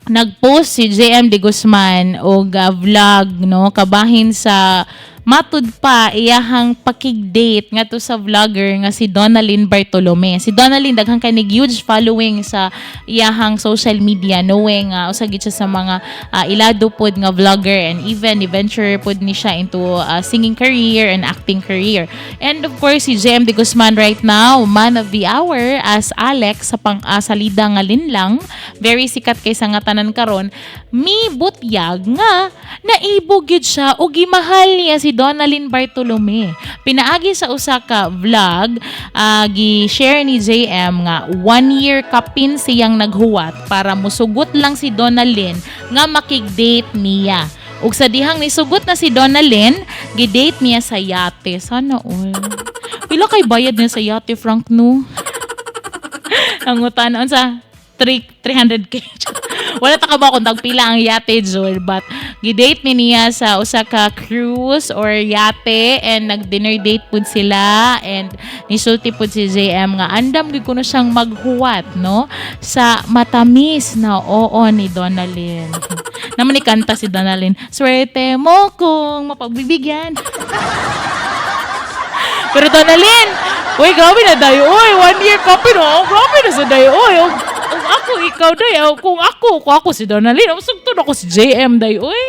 nagpost si JM De Guzman og vlog no kabahin sa matud pa iyahang pakig-date ngadto sa vlogger nga si Donalyn Bartolome. Si Donalyn daghang kay huge following sa iyahang social media knowing usa gid siya sa mga ilado pod nga vlogger and even venture pod ni siya into singing career and acting career. And of course si JM De Guzman right now man of the hour as Alex sa salida nga linlang, very sikat kay sa nga tanan karon, mi butyag nga naibog gid siya og gimahal niya si Donalyn Bartolome. Pinaagi sa usa ka vlog, gi-share ni JM nga 1 year kapin siyang naghuwat para musugot lang si Donalyn nga makig-date niya. Ug sa dihang nisugot na si Donalyn, gi-date niya sa yate. Sana all. Pila kay bayad niya sa yate, Frank, no? Ang utanon sa 300k. Wala ta ka ba kung tagpila ang yate, Jol, but gidate ni niya sa usa ka cruise or yate and nag-dinner date pud sila and nisulti pud si JM nga andam gid kuno siyang maghuwat no sa matamis na oo ni Donalyn. Naman ni kanta si Donalyn, swerte mo kung mapagbibigyan. Pero Donalyn, uy, grabe na dayo. Uy, 1 year ka pero grabe na sa dayo. Uy, ako, ikaw day. Kung ako si Donalyn. Sugtod ako si JM day. Uy.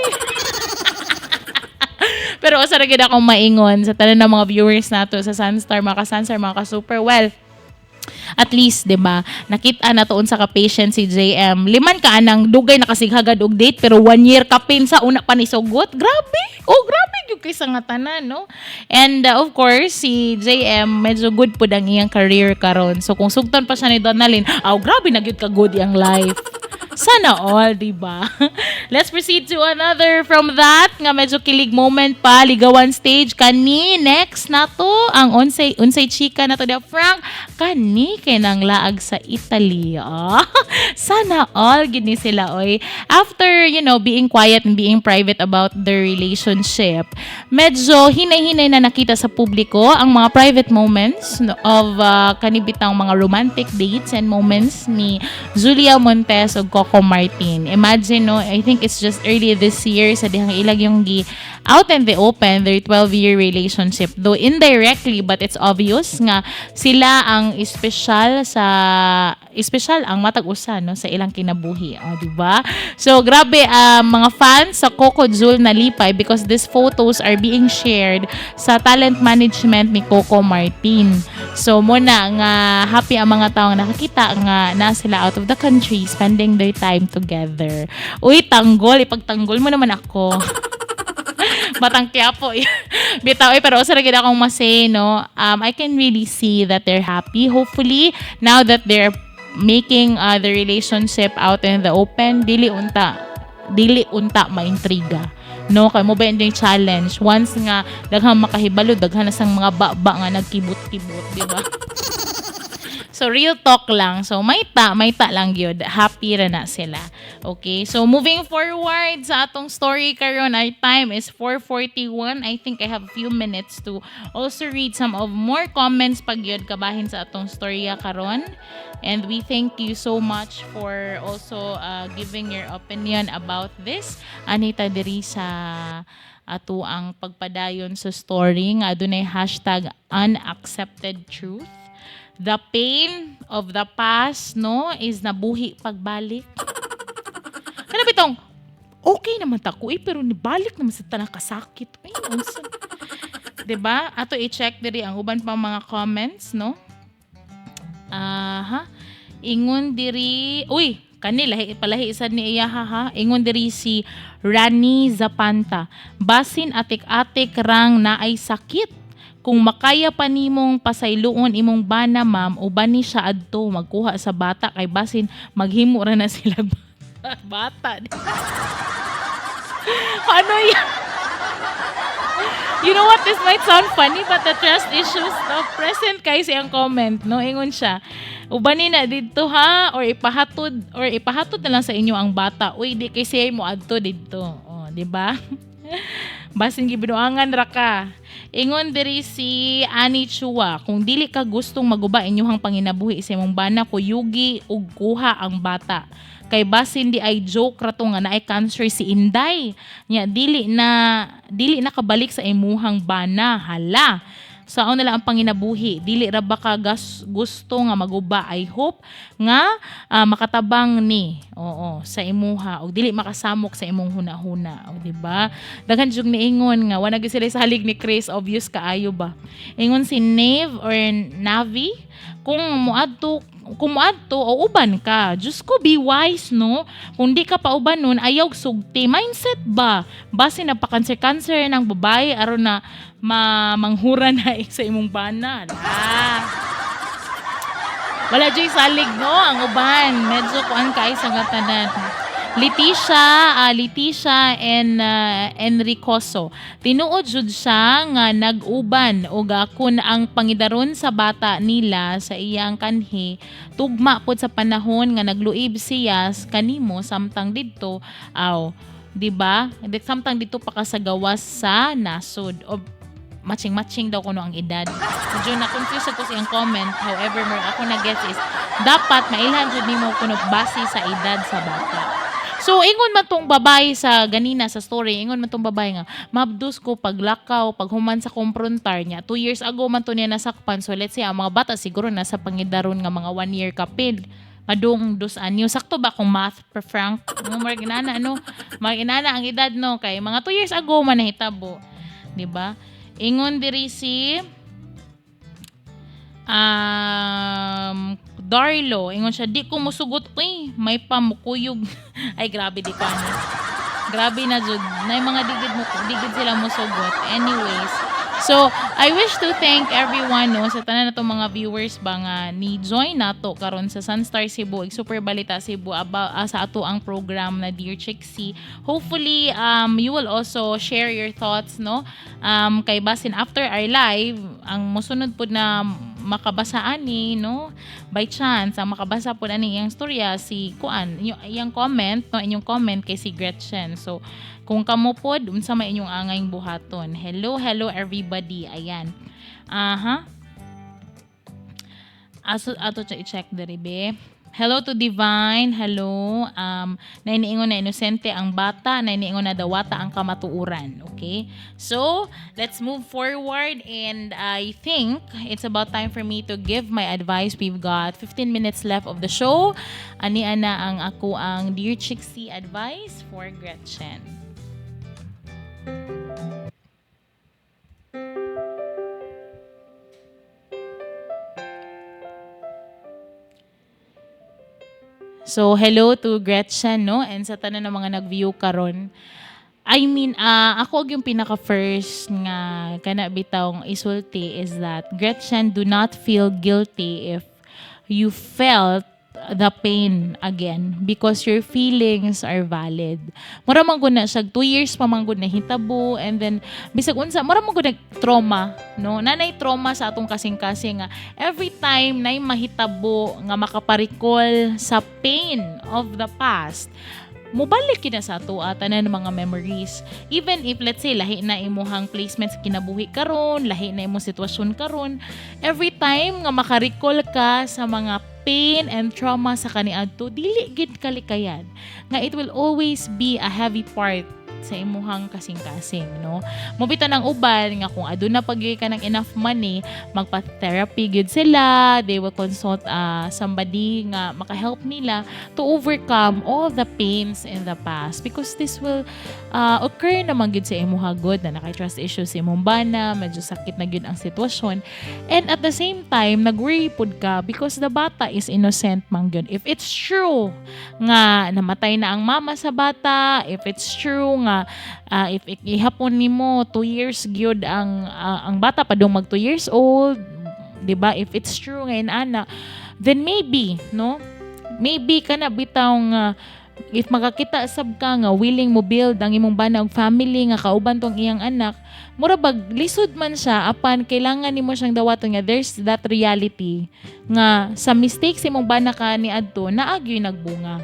Pero asa na gid akong maingon sa tanan ng mga viewers nato sa Sunstar, mga ka-Sunstar, mga ka-Super. Well, at least, di ba, nakita na toon sa ka-patient si JM. Liman ka anang dugay nakasighagad og date pero 1 year kapin sa una pa ni sugot. Grabe. Oh, grabe yung kay sa nga tanan, no? And of course, si JM medyo good po ang iyang career karon. So kung sugton pa siya ni Donalyn, grabe na gyud ka good iyang life. Sana all, di ba? Let's proceed to another from that nga medyo kilig moment pa, ligawan stage kani next na to ang unsay chika na to da Frank kani kay nang laag sa Italy. Ah, sana all gid ni sila oy. After, being quiet and being private about their relationship, medyo hinay-hinay na nakita sa publiko ang mga private moments of kanibitang mga romantic dates and moments ni Julia Montes ug Coco Martin. Imagine, no, I think it's just early this year sa dihang ilag yung out in the open their 12-year relationship. Though indirectly, but it's obvious nga sila ang espesyal ang matag usa no sa ilang kinabuhi, di ba? So grabe mga fans sa Coco Jul nalipay because these photos are being shared sa talent management ni Coco Martin. So muna nga happy ang mga taong nakakita nga na sila out of the country spending their time together. Uy, tanggol, ipagtanggol mo naman ako. Batang Quiapo. Bitaw, pero usa ra gid akong masay, no. I can really see that they're happy. Hopefully, now that they're making the relationship out in the open, dili unta maintriga. No, kay mo ba yung challenge once nga daghang makahibalo, daghan na sang mga baba nga nagkibot-kibot, di ba? So, real talk lang. So, may ta lang yun. Happy ra na sila. Okay? So, moving forward sa atong story karon, our time is 4:41. I think I have a few minutes to also read some of more comments pag yun kabahin sa atong storya karon. And we thank you so much for also giving your opinion about this. Anita diri sa ato ang pagpadayon sa story nga adunay #unacceptedtruth. The pain of the past, no, is nabuhi pagbalik. Ano bitong, okay naman tako pero nibalik naman sa tanang kasakit. Ay, unsan. Diba? Ato i-check diri ang uban pang mga comments, no? Ingon diri, palahi isad ni iya ha. Ingon diri si Rani Zapanta. Basin atik-atik rang naay sakit. Kung makaya pa nimong pasayloon imong bana, ma'am, o bani siya adto magkuha sa bata kay basin maghimo ra na sila bata. Ano yan? You know what? This might sound funny, but the trust issues of present kay siyang comment, no? Ingon siya, ubani na dito ha, or ipahatod na lang sa inyo ang bata. Uy, di kay siya mo adto dito. Oh, di ba? Basin gibinuangan ra ka. Ingon diri si Ani Chua, kung dili ka gustong maguba inyong panginabuhi sa imong bana, kuyugi ug kuha ang bata. Kay basin di ay joke ra to nga naay cancer si Inday. Nya dili na kabalik sa imuhang bana. Hala. Sao na lang ang panginabuhi, dili ra ba ka gusto nga maguba. I hope nga makatabang ni sa imuha og dili makasamok sa imong hunahuna, o di ba? Daghan jud niingon nga wala gyud sila sa halig ni Chris, obvious kaayo ba. Ingon si Nave or Navi, kung muadto o uban ka, Diyos ko, be wise, no? Kung di ka pa uban nun, ayaw sugti. Mindset ba? Base na pa-cancer ng babae, aron na manghura na sa imong bana. Wala dyan salig, no? Ang uban. Medyo kuan kaay sa gatanan. Leticia and Enricoso. Tinuod jud siya nga nag-uban og kun ang pangidaron sa bata nila sa iyang kanhi tugma pod sa panahon nga nagluib siya kanimo samtang didto di ba? Samtang dito pa kasagawas sa nasod o matching daw kuno ang edad. Medyo na-confuse ako sa iyang comment. However, ako na-guess is dapat mailhan jud nimo kuno base sa edad sa bata. So, ingon man tong babae sa ganina sa story, ingon man tong babae nga, mabdus ko paglakaw, paghuman sa komprontar niya. 2 years ago man to niya nasakpan. So, let's say, ang mga bata siguro nasa pangidaron nga mga 1 year kapil. Madung 2 anyo. Sakto ba kung math per Frank? Mga inana ang edad, no? Kay mga 2 years ago man nahitabo. Diba? Ingon diri si Darlo, ingon siya, di ko musugot, may pamukuyog. Ay, grabe, di ko ano. Grabe na jud. Na mga digid sila musugot. Anyways, So, I wish to thank everyone no sa tanan natong mga viewers ba nga ni join nato karon sa Sunstar Cebu ug Super Balita Cebu about sa ato ang program na Dear Chixie. Hopefully you will also share your thoughts no kay basin after our live ang mosunod pud na makabasa ani no by chance ang makabasa pud ani iyang storya si kuan iyang comment no inyong comment kay si Gretchen. So kung kamo pod, unsa may inyong angayng buhaton. Hello, hello everybody. Ayan. Aha. Ato siya i-check diri be. Hello to Divine. Hello. Nainiingon na inosente ang bata, nainiingon na dawata ang kamatuuran. Okay? So, let's move forward and I think it's about time for me to give my advice. We've got 15 minutes left of the show. Ani ana ang ako ang Dear Chixie advice for Gretchen. So, hello to Gretchen, no? And sa tanan ng mga nag-view karon. I mean, ako yung pinaka-first nga kana bitawng isulti is that Gretchen, do not feel guilty if you felt the pain again because your feelings are valid. Mura man gud na siya 2 years pa man gud na hitabo and then bisag unsa mura man gud trauma no nanay trauma sa atong kasing-kasing nga every time nay mahitabo nga makaparicall sa pain of the past mubalik kina sa ato tanan mga memories even if let's say lahi na imuhang placement sa kinabuhi karon lahi na imong sitwasyon karon every time nga makarecall ka sa mga pain and trauma sa kaniadto dili gid kalikayan nga it will always be a heavy part sa imuhang kasing-kasing no mobita ng uban nga kung aduna pagyoy ka ng enough money magpa-therapy gid sila they will consult somebody nga maka-help nila to overcome all the pains in the past because this will occur naman gid sa imuha god na nakay-trust issues sa imong bana medyo sakit na gid ang sitwasyon and at the same time nag-worry pud ka because the bata is innocent man gyud if it's true nga namatay na ang mama sa bata if it's true nga if ihapon nimo 2 years gyud ang bata pa dong mag 2 years old, 'di ba? If it's true nga ana, then maybe, no? Maybe kana bitaw nga if makakita sab ka nga willing mo build ang imong bana og family nga kauban tong iyang anak, mura bag lisod man siya apan kailangan nimo siyang dawaton nga there's that reality nga sa mistakes imong bana ka ni adto naagyoy nagbunga.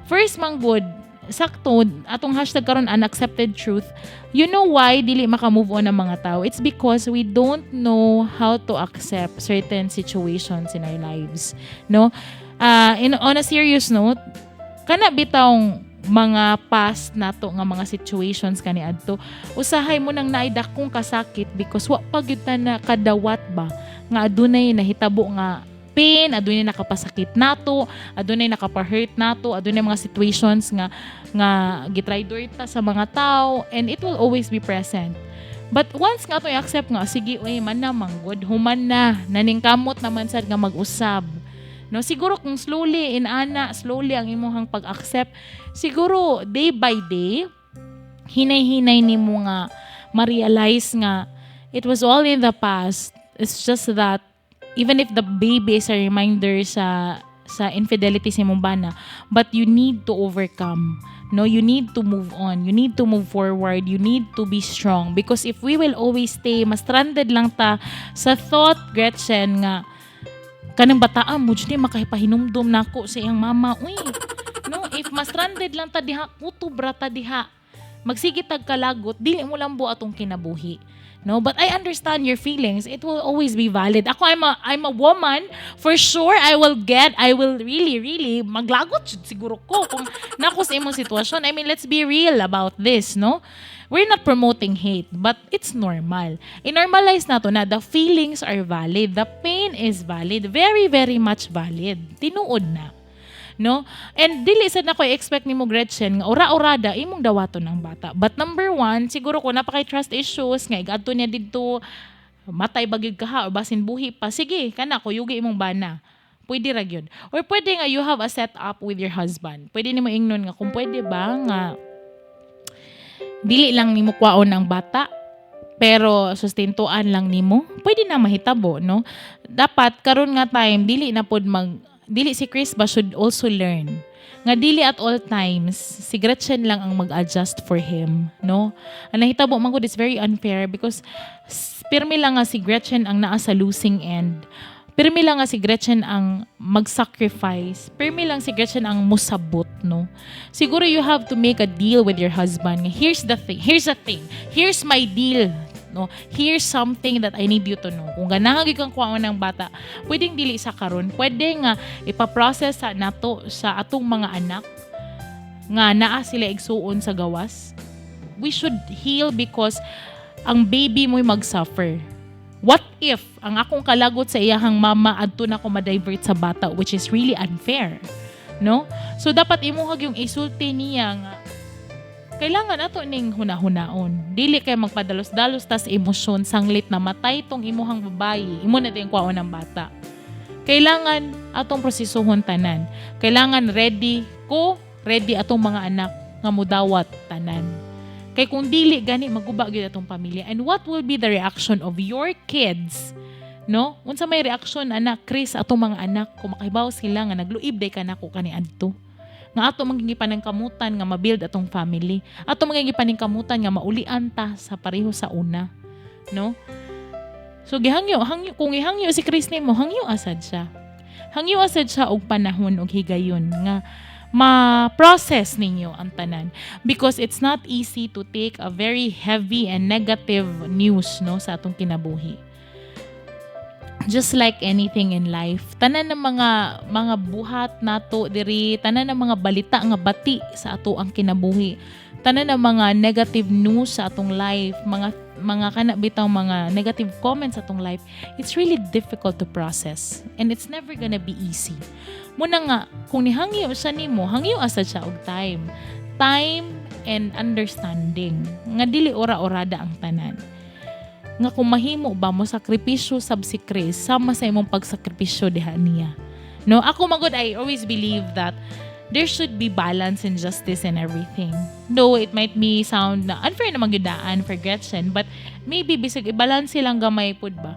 First man good sakto atong hashtag karon unaccepted truth you know why dili maka-move on ang mga tao it's because we don't know how to accept certain situations in our lives no on a serious note kana bitawng mga past nato nga mga situations kaniadto usahay mo nang naay dakong kasakit because wa pa gyud na kadawat ba nga adunay nahitabo nga pain, adunay nakapasakit nato, adunay nakapa-hurt nato, adunay mga situations nga gitry ta sa mga tao and it will always be present. But once nga to i-accept nga, sige, uy, man na, manggod, human na, naningkamot naman sad nga mag-usab. No, siguro kung slowly ang imong pag-accept, siguro day by day, hinay-hinay nimo nga ma-realize nga it was all in the past. It's just that even if the baby is a reminder sa infidelity sa imong bana, but you need to overcome. No, you need to move on. You need to move forward. You need to be strong. Because if we will always stay, mas stranded lang ta sa thought, Gretchen, nga, kanang bataan mo, dyan makahipahinumdum na ako sa iyang mama. Uy, no, if mas stranded lang ta diha, kutubra ta diha, magsigitag kalagot, dili mo lang buo atong kinabuhi. No, but I understand your feelings. It will always be valid. Ako, I'm a woman. For sure, I will really maglagot siguro ko kung nako sa imong sitwasyon. I mean, let's be real about this, no? We're not promoting hate, but it's normal. I-normalize na to na the feelings are valid. The pain is valid. Very, very much valid. Tinuod na. No? And dili sad na ko expect nimo Gretchen nga ora-orada imong dawaton ng bata. But number one, siguro ko napakay trust issues nga igadto niya didto matay bagid ka ha o basin buhi pa. Sige, kana kuyugi imong bana. Pwede ra gyud. Or pwede nga you have a setup with your husband. Pwede nimo ingnon nga kung pwede ba nga dili lang nimo kwaon ang bata pero sustentuan lang nimo, pwede na mahitabo, no? Dapat karon nga time dili si Chris ba should also learn nga dili at all times si Gretchen lang ang mag-adjust for him, no? Ang nahitabo man gud is very unfair because pirmi lang nga si Gretchen ang naa sa losing end. Pirmi lang nga si Gretchen ang mag-sacrifice. Pirmi lang si Gretchen ang musabot, no? Siguro you have to make a deal with your husband. Here's the thing. Here's my deal. No? Here's something that I need you to know. Kung ganahan gyud kang kuwaon ng bata, pwedeng dili sa karon. Pwede nga ipa-process sa nato sa atong mga anak nga naa sila igsuon sa gawas. We should heal because ang baby mo'y mag-suffer. What if ang akong kalagot sa iyahang mama adto na ko ma-divert sa bata, which is really unfair, no? So dapat imuhag yung isulti niya nga kailangan ato ning hunahunaon. Dili kay magpadalos-dalos tas emosyon sanglit na matay tong imuhang babayi. Imo na tayong kwaon ng bata. Kailangan atong prosesuhon tanan. Kailangan ready atong mga anak nga mudawat tanan. Kay kung dili gani maguba gyud atong pamilya. And what will be the reaction of your kids? No? Unsa may reaction anak Chris atong mga anak kung makahibaw sila nga nagluib day kanako kaniadto. Nga ato mangingipan ng kamutan nga mabuild atong family. Ato mangingipan ng kamutan nga maulian ta sa pareho sa una. No? So gihangyo kung ihangyo si Chris nimo, hangyo asad siya. Hangyo asad siya og panahon og higayon nga ma-process ninyo ang tanan because it's not easy to take a very heavy and negative news, no, sa atong kinabuhi. Just like anything in life, tanan ng mga buhat nato diri, tanan ng mga balita nga bati sa ato ang kinabuhi, tanan ng mga negative news sa atong life, mga kanabitaw mga negative comments sa atong life, it's really difficult to process and it's never gonna be easy. Muna nga, kung nihangyo siya nimo, hangyo asad siya og time and understanding nga dili ora-orada ang tanan. Nga kung mahimo ba mo sakripisyo sab si Chris sama sa imong pagsakripisyo diha niya. No, ako magod, I always believe that there should be balance and justice in everything. Though it might be sound na unfair na magyudaan for Gretchen, but maybe bisag i-balance silang gamay pud ba.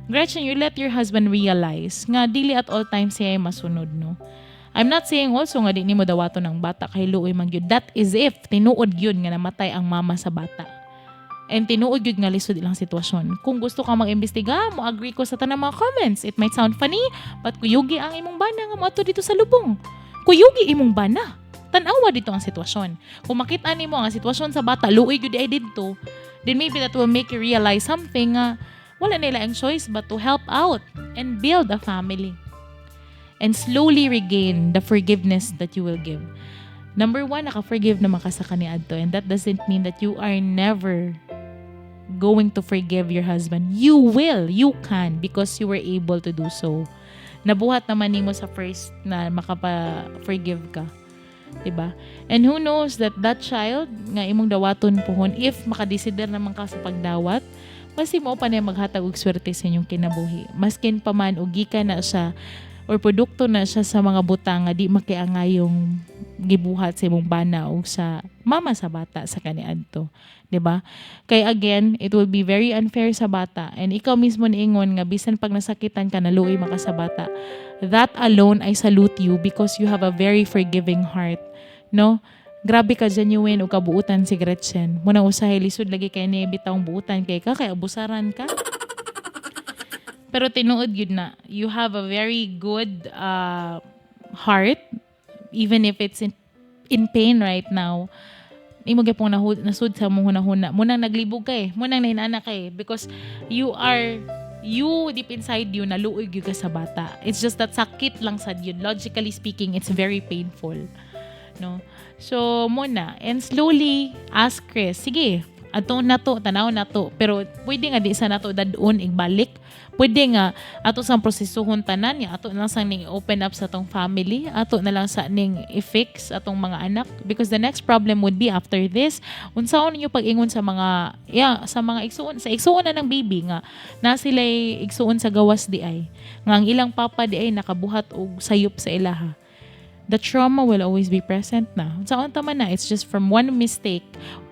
Gretchen, you let your husband realize nga dili at all times siya ay masunod, no? I'm not saying also nga di nimo dawaton ng bata kay luoy man gyud. That is if tinuod gyud nga namatay ang mama sa bata. And tinuod gyud nga lisod ilang sitwasyon. Kung gusto ka mag-imbestiga, mo agree ko sa tanang mga comments. It might sound funny, but kuyugi ang imong bana nga moadto dito sa lubong. Kuyugi imong bana. Tan-awa dito ang sitwasyon. Kung makita nimo ang sitwasyon sa bata, luoy gyud ay didto, then maybe that will make you realize something nga wala nila ang choice but to help out and build a family. And slowly regain the forgiveness that you will give. Number 1, naka-forgive naman ka sa kaniadto, and that doesn't mean that you are never going to forgive your husband. You will, you can, because you were able to do so. Nabuhat naman nimo sa first na makapa-forgive ka. Diba? And who knows that child nga imong dawaton pohon, if makadesider naman ka sa pagdawat, mas mo pa na maghatag og swerte sa inyong kinabuhi. Maskin pa man og gikan na siya or produkto na siya sa mga butang nga di makiangayong gibuhat sa imong bana o sa mama sa bata sa kaniadto, 'di ba? Kay again, it will be very unfair sa bata, and ikaw mismo niingon nga bisan pag nasakitan ka naluoy maka sa bata. That alone, I salute you because you have a very forgiving heart, no? Grabe ka genuine o kabuutan si Gretchen. Muna usahay lisod lagi kay ni bitawng buutan kay abusaran ka. Pero tinuod yun na, you have a very good heart, even if it's in pain right now. Imo gyapon nasud sa mong hunahuna. Munang naglibog kay, munang nainana kay because you deep inside you naluoy gyud ka sa bata. It's just that sakit lang sad yun. Logically speaking, it's very painful. No? So, muna. And slowly, ask Chris, sige, ato na to, tanaw na to. Pero, pwede nga di sa nato dadun, igbalik. Pwede nga, ato sang prosesuhon tanan niya, ato na sang ning open up sa atong family, ato na lang sa ning i-fix atong mga anak. Because the next problem would be after this, unsaon ninyo pag-ingon sa mga, sa mga igsuon, sa igsuon na ng baby nga, na sila igsuon sa gawas di ay. Nga ang ilang papa di ay nakabuhat og sayop sa ilaha. The trauma will always be present na. Sa unta man na, it's just from one mistake,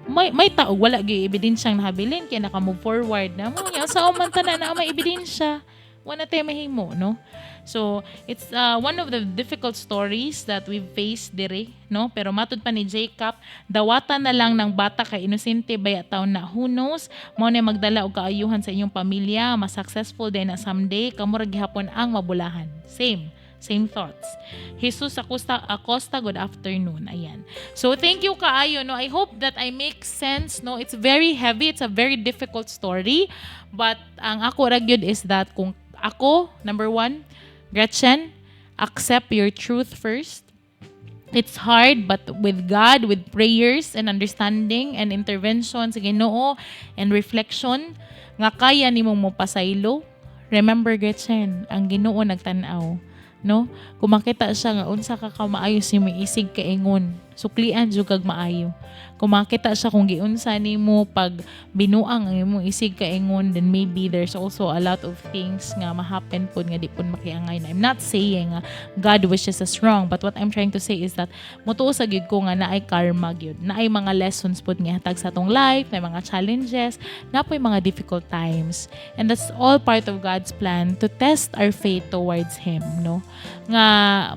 may tao wala gyud ebidensyang nahabilin kaya naka-move forward na mo nya sa man tanan na may ebidensya wala tayo mahimo, no? So, it's one of the difficult stories that we've faced dire, no? Pero matud pa ni Jacob, dawata na lang ng bata kay inosente baya taon na, who knows, mao na magdala og kaayuhan sa inyong pamilya, mas successful din na someday, kamo ra gihapon ang mabulahan. Same thoughts. Jesus Acosta, good afternoon. Ayan. So, thank you kaayo, no? I hope that I make sense, no? It's very heavy, it's a very difficult story, but ang ako ra gyud is that kung ako, number one, Gretchen, accept your truth first. It's hard, but with God, with prayers and understanding and intervention sa Ginoo and reflection, nga kaya nimo mo pasaylo. Remember, Gretchen, ang Ginoo nagtanaw, no? Kung makita siya nga unsa ka maayo si mo isig kaingon, suklian jud kag maayo. Kung makita siya kung giunsa nimo pag binuang ang imong isig kaingon, then maybe there's also a lot of things nga ma-happen pud nga di pud makiangay na. I'm not saying God wishes us wrong, but what I'm trying to say is that mutuo sa gyud ko nga naay karma gyud, naay mga lessons pud nga hatag sa atong life, may mga challenges, napoy mga difficult times, and that's all part of God's plan to test our faith towards Him, no? Nga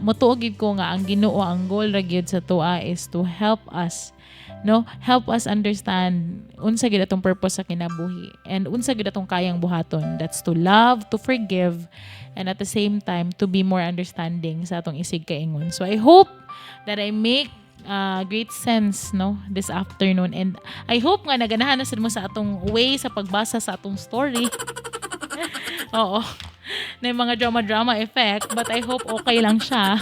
mutuo gyud ko nga ang Ginoo, ang goal ra gyud sa tuwa is to help us, no, help us understand unsa gid atong purpose sa kinabuhi and unsa gid atong kayang buhaton. That's to love, to forgive, and at the same time to be more understanding sa atong isig kaingon. So I hope that I make great sense, no, this afternoon, and I hope nga naganahan na sad mo sa atong way sa pagbasa sa atong story. Oo. Na mga drama effect, but I hope okay lang siya.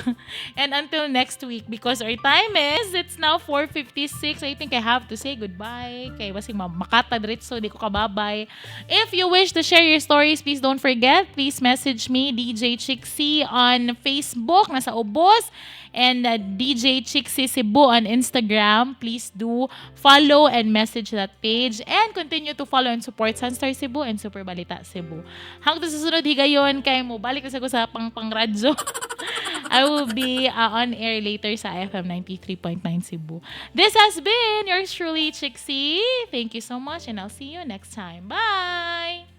And until next week, because our time is, it's now 4:56. I think I have to say goodbye. Kay basing makata diretso, di ko kababay. If you wish to share your stories, please don't forget. Please message me, DJ Chixie, on Facebook, nasa Ubos, and DJ Chixie Cebu on Instagram. Please do follow and message that page, and continue to follow and support Sunstar Cebu and Super Balita Cebu. Hanggang sa susunod higayon, kay mo balik na sa ko sa pang-radyo. I will be on air later sa FM 93.9 Cebu. This has been yours truly, Chixie. Thank you so much, and I'll see you next time. Bye!